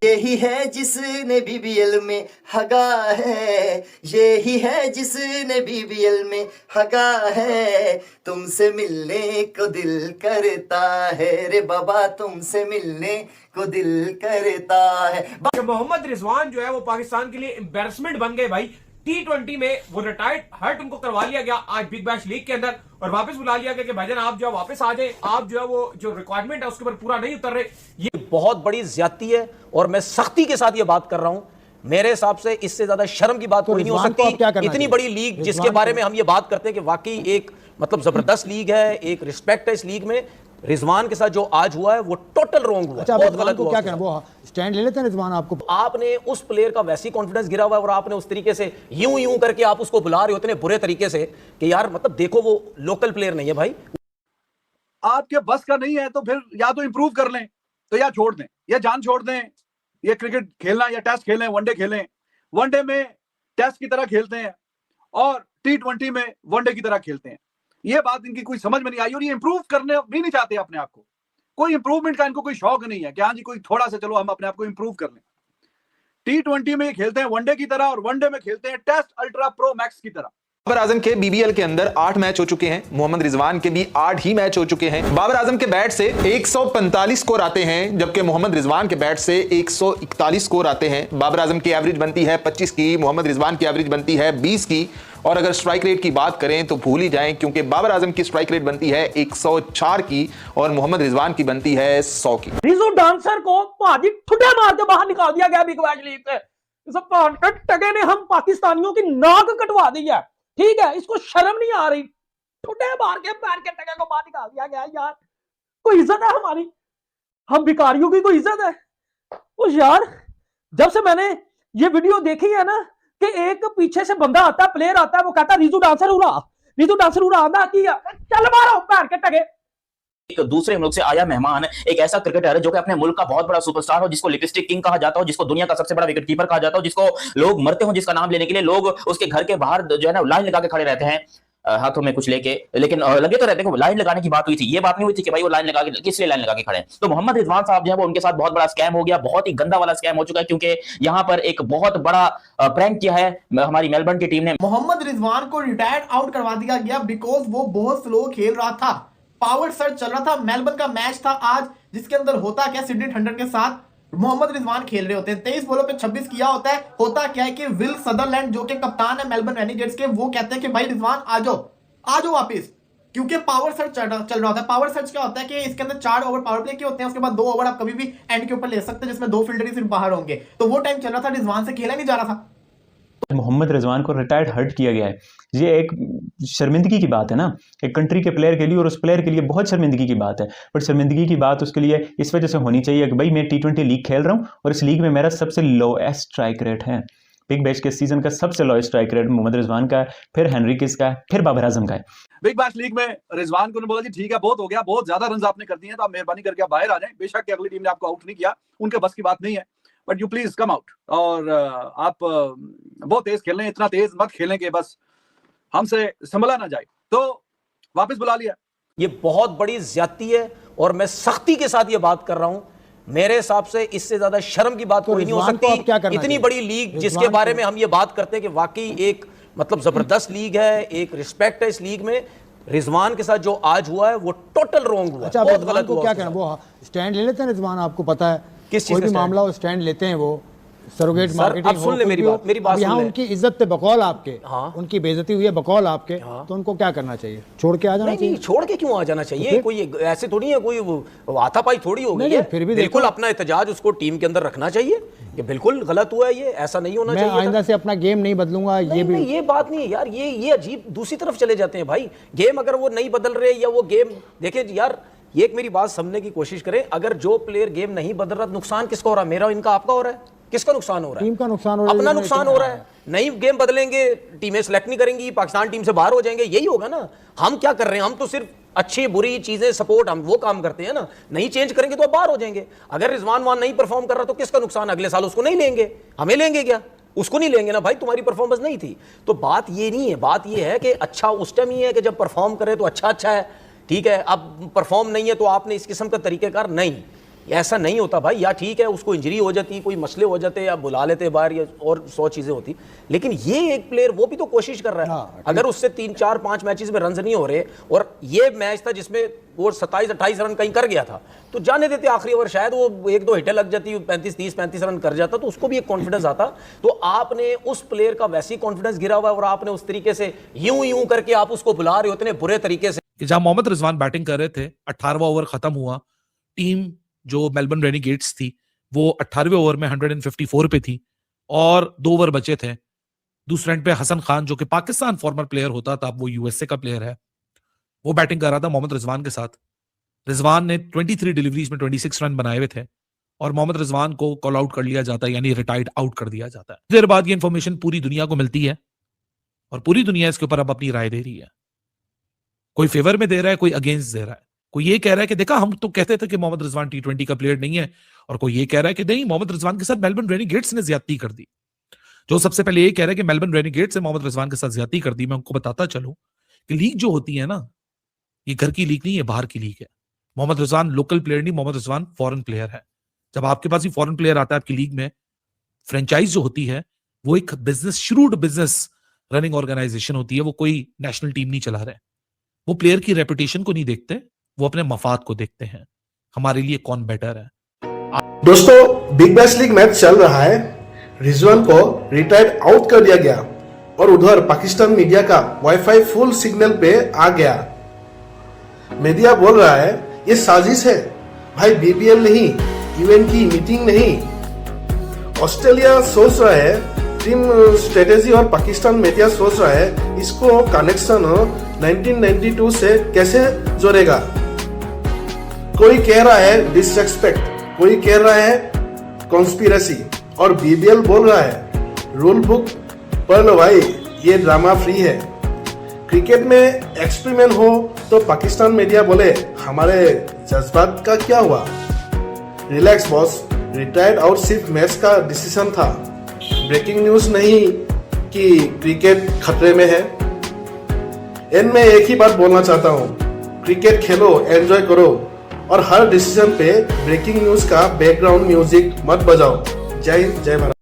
यही है जिसने बीबीएल में हगा है, यही है जिसने बीबीएल में हगा है। तुमसे मिलने को दिल करता है रे बाबा, तुमसे मिलने को दिल करता है। मोहम्मद रिजवान जो है वो पाकिस्तान के लिए एम्बैरेसमेंट बन गए भाई। T20 में वो रिटायर्ड हर्ट उनको करवा लिया गया आज बिग बैश लीग के अंदर, और वापस बुला लिया गया कि भाईजान आप जो है वापस आ जाए, आप जो है वो जो रिक्वायरमेंट है उसके ऊपर पूरा नहीं उतर रहे। ये बहुत बड़ी ज्यादती है और मैं सख्ती के साथ ये बात कर रहा हूं। मेरे हिसाब से इससे ज्यादा शर्म की बात कोई नहीं हो सकती। इतनी बड़ी लीग जिसके बारे में हम ये बात करते हैं कि वाकई एक मतलब जबरदस्त लीग है, एक रिस्पेक्ट है इस लीग में, रिजवान के साथ जो आज हुआ है वो टोटल रॉन्ग हुआ। अच्छा, बहुत गलत हुआ। क्या कहना, वो स्टैंड ले लेते हैं रिजवान? आपको आपने उस प्लेयर का वैसी कॉन्फिडेंस गिरा हुआ है और आपने उस तरीके से यूं करके आप उसको बुला रहे होते हैं बुरे तरीके से कि यार मतलब देखो वो लोकल प्लेयर नहीं है भाई। आपके बस का नहीं है तो फिर या तो इंप्रूव कर लें तो या छोड़ दें, या जान छोड़ दें। ये क्रिकेट खेलना या टेस्ट खेलें, वनडे खेलें, वनडे में टेस्ट की तरह खेलते हैं और T20 में वनडे की तरह खेलते हैं। ये बात इनकी कोई समझ में नहीं आई और ये इंप्रूव करने भी नहीं चाहते अपने आप को। कोई इंप्रूवमेंट का इनको कोई शौक नहीं है कि हाँ जी कोई थोड़ा सा चलो हम अपने आप को इंप्रूव कर लें। T20 में खेलते हैं वनडे की तरह और वनडे में खेलते हैं टेस्ट अल्ट्रा प्रो मैक्स की तरह। बाबर आजम के बीबीएल के अंदर 8 मैच हो चुके हैं, मोहम्मद रिजवान के भी 8 ही मैच हो चुके हैं। बाबर आजम के बैट से 145 स्कोर आते हैं जबकि मोहम्मद रिजवान के बैट से 141 स्कोर आते हैं। बाबर आजम की एवरेज बनती है 25 की, मोहम्मद रिजवान की एवरेज बनती है 20 की। और अगर स्ट्राइक रेट की बात करें तो भूल ही जाएं क्योंकि बाबर आजम की स्ट्राइक रेट बनती है 104 की और मोहम्मद रिजवान की बनती है 100 की। रिजू डांसर को भाजी ठुड्डे मार के बाहर निकाल दिया गया बिग बैश लीग से। टगे ने हम पाकिस्तानियों की नाक कटवा दी है, ठीक है, इसको शर्म नहीं आ रही। ठुड्डे मार के पैर के टगे को बाहर निकाल दिया गया। यार कोई इज्जत है हमारी? हम भिखारियों की कोई इज्जत है? उस यार जब से मैंने ये वीडियो देखी है ना कि एक पीछे से बंदा आता है, प्लेयर आता है, वो कहता है रिजू डांसर उड़ा आंदा की चल मारो पैर के टगे। एक दूसरे मुल्क से आया मेहमान एक ऐसा क्रिकेटर है जो कि अपने मुल्क का बहुत बड़ा सुपरस्टार हो, जिसको लिपस्टिक किंग कहा जाता हो, जिसको दुनिया का सबसे बड़ा विकेट कीपर कहा जाता हो, जिसको लोग मरते हो जिसका नाम लेने के लिए, लोग उसके घर के बाहर जो है ना लाइन लगा के खड़े रहते हैं हाथों में कुछ लेके, लेकिन लगे तो रहते हैं। लाइन लगाने की बात हुई थी, ये बात नहीं हुई थी कि भाई वो लाइन लगा के किस लिए लाइन लगा के खड़े हैं। तो मोहम्मद रिजवान साहब जो है वो उनके साथ बहुत बड़ा स्कैम हो गया, बहुत ही गंदा वाला स्कैम हो चुका है, क्योंकि यहाँ पर एक बहुत बड़ा प्रैंक किया है हमारी मेलबर्न की टीम ने। मोहम्मद रिजवान को रिटायर्ड आउट करवा दिया गया बिकॉज वो बहुत स्लो खेल रहा था। पावर सर्च चल रहा था, मेलबर्न का मैच था आज, जिसके अंदर होता क्या, सिडनी थंडर के साथ मोहम्मद रिजवान खेल रहे होते हैं। 23 बॉलों पे 26 किया होता है। होता क्या है कि विल सदरलैंड जो कि कप्तान है मेलबर्न रेनिगेट्स के, वो कहते हैं कि भाई रिजवान आ जाओ वापिस, क्योंकि पावर सर्च चल रहा होता है। पावर सर्च क्या होता है कि इसके अंदर 4 ओवर पावर प्ले के होते हैं, उसके बाद 2 ओवर आप कभी भी एंड के ऊपर ले सकते हैं, जिसमें 2 फील्डर ही सिर्फ बाहर होंगे। तो वो टाइम चल रहा था, रिजवान से खेला नहीं जा रहा था। मोहम्मद रिजवान को रिटायर्ड हर्ट किया गया है। ये एक शर्मिंदगी की बात है ना, एक कंट्री के प्लेयर के लिए, और उस प्लेयर के लिए बहुत शर्मिंदगी की बात है। बट शर्मिंदगी की बात उसके लिए इस वजह से होनी चाहिए कि भाई मैं T20 लीग खेल रहा हूँ और इस लीग में मेरा सबसे लोएस्ट स्ट्राइक रेट है। बिग बैश के सीजन का सबसे lowest strike rate Mohammad Rizwan का है, फिर हेनरिक्स का है, फिर बाबर आजम का है। बिग बैश लीग में रिजवान को बोला जी ठीक है बहुत हो गया, बहुत ज्यादा रन आपने कर दिए हैं, तो आप मेहरबानी करके आप बाहर आ जाएं। बेशक कि अगली टीम ने आपको आउट नहीं किया, उनके बस की बात नहीं है, but you please come out. और आप बहुत तेज खेल रहे हैं, इतना तेज मत खेलें कि बस हमसे संभला ना जाए। तो वापस बुला लिया। ये बहुत बड़ी ज्यादती है और मैं सख्ती के साथ ये बात कर रहा हूं। मेरे हिसाब से इससे ज्यादा शर्म की बात कोई नहीं हो सकती। इतनी बड़ी लीग जिसके बारे में हम ये बात करते हैं कि वाकई एक मतलब जबरदस्त लीग है, एक रिस्पेक्ट है इस लीग में, रिजवान के साथ जो आज हुआ है वो टोटल रॉन्ग हुआ। अच्छा, बहुत गलत हुआ। क्या कहना, वो स्टैंड ले लेते हैं रिजवान? आपको पता है किस चीज कोई भी मामला हो स्टैंड लेते हैं, वो सरोगेट मार्केटिंग हो, सुन ले मेरी बात यहाँ उनकी इज्जत पे बकौल आपके, हाँ? उनकी बेइज्जती हुई है बकौल आपके, हाँ? तो उनको क्या करना चाहिए? छोड़ के आ जाना चाहिए? नहीं, छोड़ के क्यों आ जाना चाहिए? तो कोई ऐसे थोड़ी है, कोई हाथापाई थोड़ी हो गई है। फिर भी बिल्कुल अपना एहतजाज उसको टीम के अंदर रखना चाहिए कि बिल्कुल गलत हुआ है, ये ऐसा नहीं होना चाहिए। मैं आइंदा से अपना गेम नहीं बदलूंगा। ये बात नहीं है यार, ये अजीब दूसरी तरफ चले जाते हैं भाई। गेम अगर वो नहीं बदल रहे या वो गेम देखिए यार, ये एक मेरी बात समझने की कोशिश करें। अगर जो प्लेयर गेम नहीं बदल रहा, नुकसान किसका हो रहा है? मेरा, इनका, आपका हो रहा है? किसका नुकसान हो रहा है? टीम का नुकसान हो रहा है, अपना नुकसान हो रहा है। नई गेम बदलेंगे, टीमें सेलेक्ट नहीं करेंगी, पाकिस्तान टीम से बाहर हो जाएंगे, यही होगा ना। हम क्या कर रहे हैं? हम तो सिर्फ अच्छी बुरी चीजें सपोर्ट, हम वो काम करते हैं ना। नहीं चेंज करेंगे तो अब बाहर हो जाएंगे। अगर रिजवान वहां नहीं परफॉर्म कर रहा तो किसका नुकसान? अगले साल उसको नहीं लेंगे, हमें लेंगे क्या? उसको नहीं लेंगे ना भाई, तुम्हारी परफॉर्मेंस नहीं थी। तो बात ये नहीं है, बात ये है कि अच्छा उस टाइम ही है कि जब परफॉर्म करे तो अच्छा है, ठीक है, अब परफॉर्म नहीं है तो आपने इस किस्म का तरीकेकार नहीं, ऐसा नहीं होता भाई। या ठीक है उसको इंजरी हो जाती, कोई मसले हो जाते, या बुला लेते बाहर, या और 100 चीजें होती, लेकिन ये एक प्लेयर वो भी तो कोशिश कर रहा है। अगर उससे 3, 4, 5 मैचेस में रन नहीं हो रहे, और ये मैच था जिसमें वो 27-28 रन कहीं कर गया था, तो जाने देते आखिरी ओवर, शायद वो 1-2 हिटें लग जाती, 35 रन कर जाता, तो उसको भी एक कॉन्फिडेंस आता। तो आपने उस प्लेयर का वैसे ही कॉन्फिडेंस गिरा हुआ है, और आपने उस तरीके से यूं करके आप उसको बुला रहे हो इतने बुरे तरीके से। जहां मोहम्मद रिजवान बैटिंग कर रहे थे, 18वां ओवर खत्म हुआ, टीम जो मेलबर्न रेनिगेट्स थी वो 18वें ओवर में 154 पे थी और 2 ओवर बचे थे। दूसरे एंड पे हसन खान, जो कि पाकिस्तान फॉर्मर प्लेयर होता था, अब वो यूएसए का प्लेयर है, वो बैटिंग कर रहा था मोहम्मद रिजवान के साथ। रिजवान ने 23 डिलीवरीज में 26 रन बनाए हुए थे, और मोहम्मद रिजवान को कॉल आउट कर लिया जाता है, यानी रिटायर्ड आउट कर दिया जाता है। देर बाद ये इंफॉर्मेशन पूरी दुनिया को मिलती है, और पूरी दुनिया इसके ऊपर अब अपनी राय दे रही है। कोई फेवर में दे रहा है, कोई अगेंस्ट दे रहा है। कोई ये कह रहा है कि देखा हम तो कहते थे कि मोहम्मद रिजवान T20 का प्लेयर नहीं है, और कोई ये कह रहा है कि नहीं, मोहम्मद रिजवान के साथ मेलबर्न रेनिगेट्स ने ज्यादती कर दी। जो सबसे पहले ये कह रहा है कि मेलबर्न रेनिगेट्स ने मोहम्मद रिजवान के साथ ज्यादती कर दी, मैं उनको बताता चलूं कि लीग जो होती है ना, ये घर की लीग नहीं है, बाहर की लीग है। मोहम्मद रिजवान लोकल प्लेयर नहीं, मोहम्मद रिजवान फॉरेन प्लेयर है। जब आपके पास ही फॉरेन प्लेयर आता है आपकी लीग में, फ्रेंचाइज जो होती है वो एक business, shrewd business running organisation होती है, वो कोई नेशनल टीम नहीं चला रहे। वो प्लेयर की रेपुटेशन को नहीं देखते, वो अपने मफाद को देखते हैं, हमारे लिए कौन बेटर है। दोस्तों, बिग बैश लीग मैच चल रहा है, रिजवान को रिटायर्ड आउट कर दिया गया, और उधर पाकिस्तान मीडिया का वाईफाई फुल सिग्नल पे आ गया। मीडिया बोल रहा है ये साजिश है भाई, बीपीएल नहीं, यूएन की मीटिंग नहीं। ऑस्ट्रेलिया सोच रहा है टीम स्ट्रेटेजी, और पाकिस्तान मीडिया सोच रहा है इसको कनेक्शन 1992 से कैसे जोड़ेगा। कोई कह रहा है डिसरेस्पेक्ट, कोई कह रहा है कॉन्स्पिरेसी, और बीबीएल बोल रहा है रूल बुक पढ़ लो भाई, ये ड्रामा फ्री है। क्रिकेट में एक्सपेरिमेंट हो तो पाकिस्तान मीडिया बोले हमारे जज्बात का क्या हुआ। रिलैक्स बॉस, रिटायर्ड आउट सिर्फ मैच का डिसीजन था, ब्रेकिंग न्यूज नहीं कि क्रिकेट खतरे में है। एंड में एक ही बात बोलना चाहता हूँ, क्रिकेट खेलो, एंजॉय करो, और हर डिसीजन पे ब्रेकिंग न्यूज का बैकग्राउंड म्यूजिक मत बजाओ। जय हिंद, जय भारत।